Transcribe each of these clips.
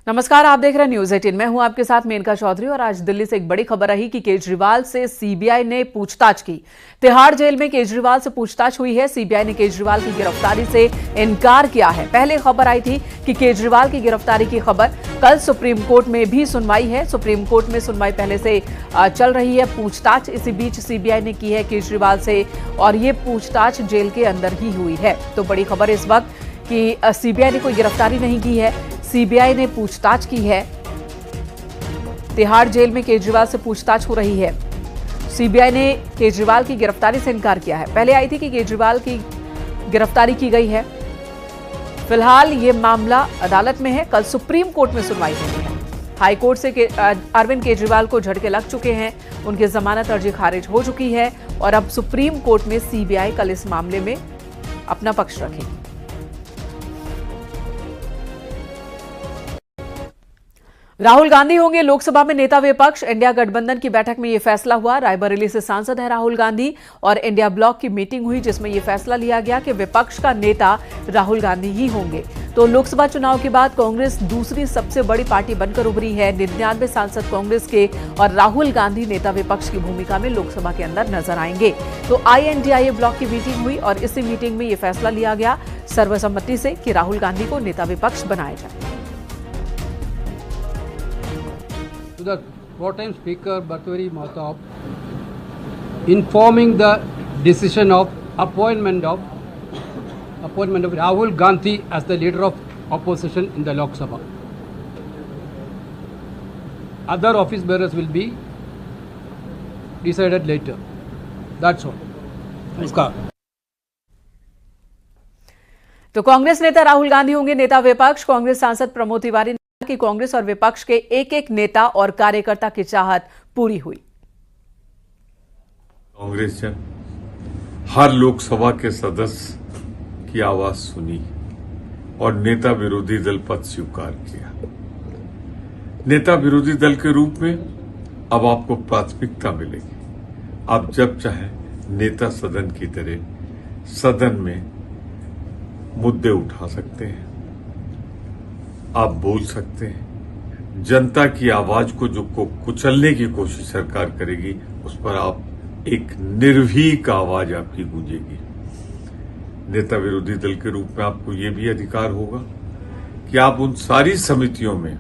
नमस्कार, आप देख रहे हैं न्यूज 18। मैं हूं आपके साथ मेनका चौधरी और आज दिल्ली से एक बड़ी खबर रही कि केजरीवाल से सीबीआई ने पूछताछ की। तिहाड़ जेल में केजरीवाल से पूछताछ हुई है। सीबीआई ने केजरीवाल की गिरफ्तारी से इनकार किया है। पहले खबर आई थी कि केजरीवाल की गिरफ्तारी की खबर। कल सुप्रीम कोर्ट में भी सुनवाई है। सुप्रीम कोर्ट में सुनवाई पहले से चल रही है। पूछताछ इसी बीच सीबीआई ने की है केजरीवाल से और ये पूछताछ जेल के अंदर ही हुई है। तो बड़ी खबर इस वक्त कि सीबीआई ने कोई गिरफ्तारी नहीं की है, सीबीआई ने पूछताछ की है। तिहाड़ जेल में केजरीवाल से पूछताछ हो रही है। सीबीआई ने केजरीवाल की गिरफ्तारी से इनकार किया है। पहले आई थी कि केजरीवाल की गिरफ्तारी की गई है। फिलहाल ये मामला अदालत में है। कल सुप्रीम कोर्ट में सुनवाई होनी है। हाई कोर्ट से अरविंद केजरीवाल को झटके लग चुके हैं। उनकी जमानत अर्जी खारिज हो चुकी है और अब सुप्रीम कोर्ट में सीबीआई कल इस मामले में अपना पक्ष रखेगी। राहुल गांधी होंगे लोकसभा में नेता विपक्ष। इंडिया गठबंधन की बैठक में यह फैसला हुआ। रायबरेली से सांसद है राहुल गांधी और इंडिया ब्लॉक की मीटिंग हुई जिसमें यह फैसला लिया गया कि विपक्ष का नेता राहुल गांधी ही होंगे। तो लोकसभा चुनाव के बाद कांग्रेस दूसरी सबसे बड़ी पार्टी बनकर उभरी है। 99 सांसद कांग्रेस के और राहुल गांधी नेता विपक्ष की भूमिका में लोकसभा के अंदर नजर आएंगे। तो INDIA ब्लॉक की मीटिंग हुई और इसी मीटिंग में यह फैसला लिया गया सर्वसम्मति से कि राहुल गांधी को नेता विपक्ष बनाया जाए। To the pro-time Speaker Bhartwari Mahtab, informing the decision of appointment of Rahul Gandhi as the leader of opposition in the Lok Sabha. Other office bearers will be decided later. That's all. Namaskar. तो कांग्रेस नेता राहुल गांधी होंगे नेता विपक्ष। कांग्रेस सांसद प्रमोद तिवारी कि कांग्रेस और विपक्ष के एक एक नेता और कार्यकर्ता की चाहत पूरी हुई। कांग्रेस ने हर लोकसभा के सदस्य की आवाज सुनी और नेता विरोधी दल पद स्वीकार किया। नेता विरोधी दल के रूप में अब आपको प्राथमिकता मिलेगी। आप जब चाहे नेता सदन की तरह सदन में मुद्दे उठा सकते हैं, आप बोल सकते हैं। जनता की आवाज को जो कुचलने की कोशिश सरकार करेगी उस पर आप एक निर्भीक आवाज आपकी गूंजेगी। नेता विरोधी दल के रूप में आपको ये भी अधिकार होगा कि आप उन सारी समितियों में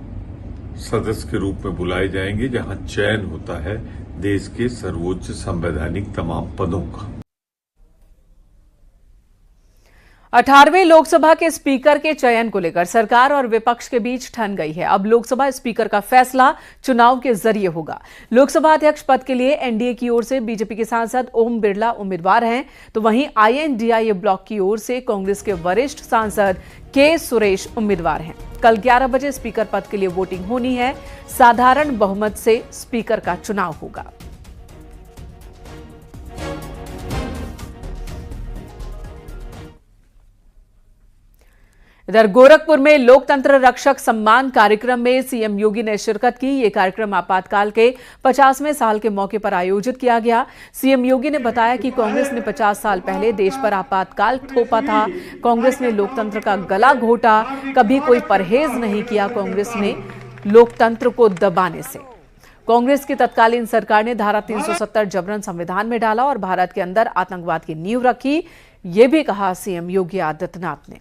सदस्य के रूप में बुलाए जाएंगे जहां चयन होता है देश के सर्वोच्च संवैधानिक तमाम पदों का। 18वें लोकसभा के स्पीकर के चयन को लेकर सरकार और विपक्ष के बीच ठन गई है। अब लोकसभा स्पीकर का फैसला चुनाव के जरिए होगा। लोकसभा अध्यक्ष पद के लिए एनडीए की ओर से बीजेपी के सांसद ओम बिरला उम्मीदवार हैं, तो वहीं INDIA ब्लॉक की ओर से कांग्रेस के वरिष्ठ सांसद के सुरेश उम्मीदवार हैं। कल 11 बजे स्पीकर पद के लिए वोटिंग होनी है। साधारण बहुमत से स्पीकर का चुनाव होगा। इधर गोरखपुर में लोकतंत्र रक्षक सम्मान कार्यक्रम में सीएम योगी ने शिरकत की। ये कार्यक्रम आपातकाल के 50वें साल के मौके पर आयोजित किया गया। सीएम योगी ने बताया कि कांग्रेस ने 50 साल पहले देश पर आपातकाल थोपा था। कांग्रेस ने लोकतंत्र का गला घोटा, कभी कोई परहेज नहीं किया कांग्रेस ने लोकतंत्र को दबाने से। कांग्रेस की तत्कालीन सरकार ने धारा 370 जबरन संविधान में डाला और भारत के अंदर आतंकवाद की नींव रखी। ये भी कहा सीएम योगी आदित्यनाथ ने।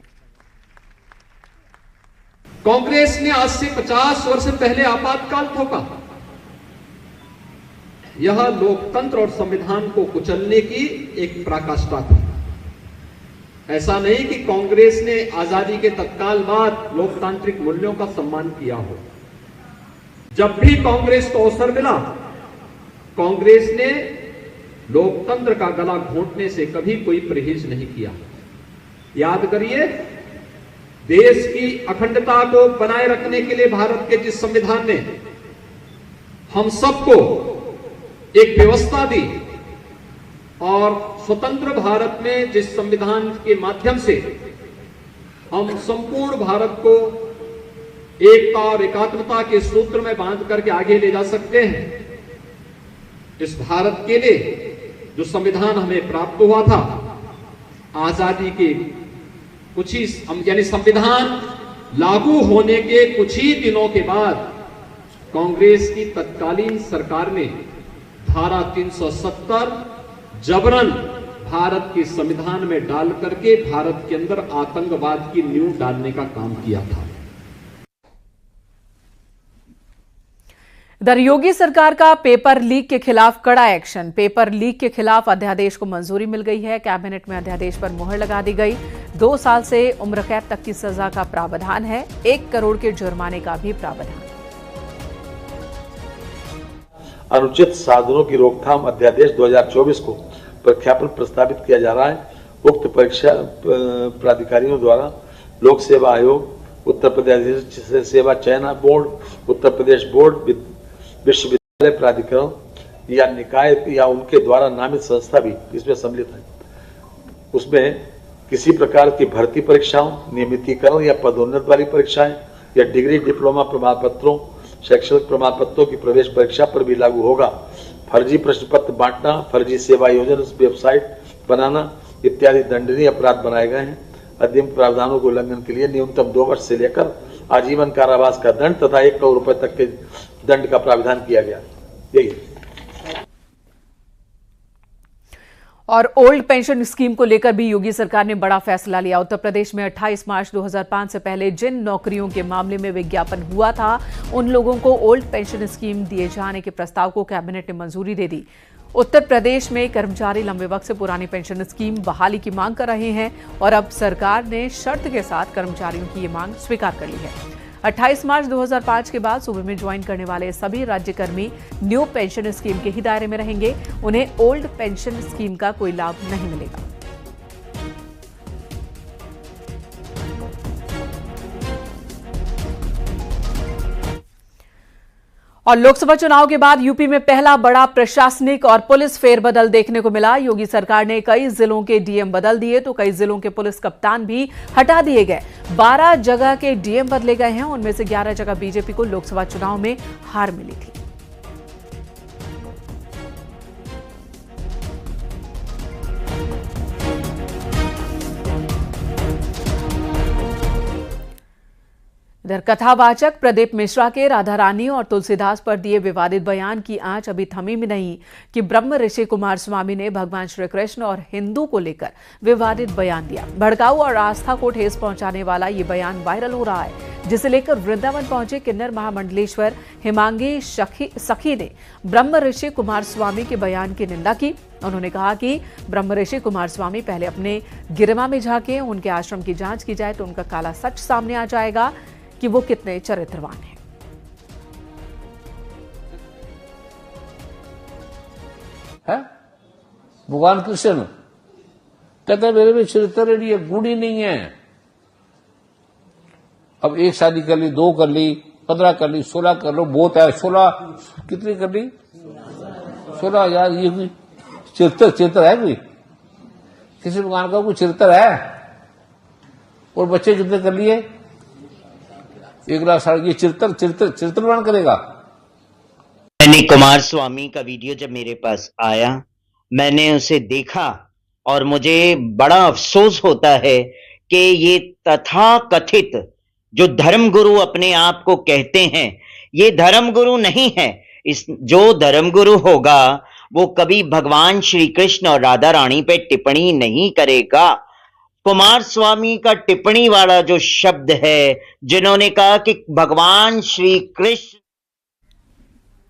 कांग्रेस ने आज से 50 वर्ष पहले आपातकाल थोपा। यह लोकतंत्र और संविधान को कुचलने की एक पराकाष्ठा थी। ऐसा नहीं कि कांग्रेस ने आजादी के तत्काल बाद लोकतांत्रिक मूल्यों का सम्मान किया हो। जब भी कांग्रेस को अवसर मिला, कांग्रेस ने लोकतंत्र का गला घोंटने से कभी कोई परहेज नहीं किया। याद करिए, देश की अखंडता को बनाए रखने के लिए भारत के जिस संविधान ने हम सबको एक व्यवस्था दी और स्वतंत्र भारत में जिस संविधान के माध्यम से हम संपूर्ण भारत को एकता और एकात्मता के सूत्र में बांध करके आगे ले जा सकते हैं, इस भारत के लिए जो संविधान हमें प्राप्त हुआ था आजादी के कुछ ही यानी संविधान लागू होने के कुछ ही दिनों के बाद कांग्रेस की तत्कालीन सरकार ने धारा 370 जबरन भारत के संविधान में डाल करके भारत के अंदर आतंकवाद की नींव डालने का काम किया था। इधर योगी सरकार का पेपर लीक के खिलाफ कड़ा एक्शन। पेपर लीक के खिलाफ अध्यादेश को मंजूरी मिल गई है। कैबिनेट में अध्यादेश पर मुहर लगा दी गई। 2 साल से उम्र कैद तक की सजा का प्रावधान है। 1 करोड़ के जुर्माने का भी प्रावधान। अनुचित साधनों की रोकथाम अध्यादेश 2024 को प्रख्यापन प्रस्तावित किया जा रहा है। उक्त परीक्षा प्राधिकारियों द्वारा लोक सेवा आयोग, उत्तर प्रदेश सेवा चयन बोर्ड, उत्तर प्रदेश बोर्ड, विश्वविद्यालय प्राधिकरण या निकाय या उनके द्वारा नामित संस्था भी इसमें सम्मिलित है। उसमें किसी प्रकार की भर्ती परीक्षाओं, नियमितीकरण या पदोन्नति वाली परीक्षाएं या डिग्री डिप्लोमा प्रमाण पत्रों, शैक्षणिक प्रमाण पत्रों की प्रवेश परीक्षा पर भी लागू होगा। फर्जी प्रश्न पत्र बांटना, फर्जी सेवा योजना वेबसाइट बनाना इत्यादि दंडनीय अपराध बनाए गए हैं। अधिनियम प्रावधानों के उल्लंघन के लिए न्यूनतम 2 वर्ष से लेकर आजीवन कारावास का दंड तथा 1 करोड़ रुपए तक के दंड का प्रावधान किया गया। यही और ओल्ड पेंशन स्कीम को लेकर भी योगी सरकार ने बड़ा फैसला लिया। उत्तर प्रदेश में 28 मार्च 2005 से पहले जिन नौकरियों के मामले में विज्ञापन हुआ था, उन लोगों को ओल्ड पेंशन स्कीम दिए जाने के प्रस्ताव को कैबिनेट ने मंजूरी दे दी। उत्तर प्रदेश में कर्मचारी लंबे वक्त से पुरानी पेंशन स्कीम बहाली की मांग कर रहे हैं और अब सरकार ने शर्त के साथ कर्मचारियों की ये मांग स्वीकार कर ली है। 28 मार्च 2005 के बाद सूबे में ज्वाइन करने वाले सभी राज्यकर्मी न्यू पेंशन स्कीम के ही दायरे में रहेंगे। उन्हें ओल्ड पेंशन स्कीम का कोई लाभ नहीं मिलेगा। और लोकसभा चुनाव के बाद यूपी में पहला बड़ा प्रशासनिक और पुलिस फेरबदल देखने को मिला। योगी सरकार ने कई जिलों के डीएम बदल दिए तो कई जिलों के पुलिस कप्तान भी हटा दिए गए। 12 जगह के डीएम बदले गए हैं। उनमें से 11 जगह बीजेपी को लोकसभा चुनाव में हार मिली थी। इधर कथावाचक प्रदीप मिश्रा के राधा रानी और तुलसीदास पर दिए विवादित बयान की आंच अभी थमी भी नहीं कि ब्रह्म ऋषि कुमार स्वामी ने भगवान श्री कृष्ण और हिंदू को लेकर विवादित बयान दिया। भड़काऊ और आस्था को ठेस पहुंचाने वाला ये बयान वायरल हो रहा है, जिसे लेकर वृंदावन पहुंचे किन्नर महामंडलेश्वर हिमांगी सखी ने ब्रह्म ऋषि कुमार स्वामी के बयान की निंदा की। उन्होंने कहा कि ब्रह्म ऋषि कुमार स्वामी पहले अपने गिरमा में झांके, उनके आश्रम की जांच की जाए तो उनका काला सच सामने आ जाएगा कि वो कितने चरित्रवान हैं। भगवान कृष्ण कहते मेरे में चरित्र नहीं है, गुण ही नहीं है। अब 1 शादी कर ली, 2 कर ली, 15 कर ली, 16 कर लो, बहुत है। 16 कितनी कर ली? 16 यार, ये चरित्र है कोई? किसी भगवान का कोई चरित्र है? और बच्चे कितने कर लिए? 1 लाख 7 चरित्रवान करेगा। मैंने कुमार स्वामी का वीडियो जब मेरे पास आया, मैंने उसे देखा और मुझे बड़ा अफसोस होता है कि ये तथाकथित जो धर्मगुरु अपने आप को कहते हैं, ये धर्मगुरु नहीं है। जो धर्मगुरु होगा वो कभी भगवान श्री कृष्ण और राधा रानी पे टिप्पणी नहीं करेगा। कुमार स्वामी का टिप्पणी वाला जो शब्द है, जिन्होंने कहा कि भगवान श्री कृष्ण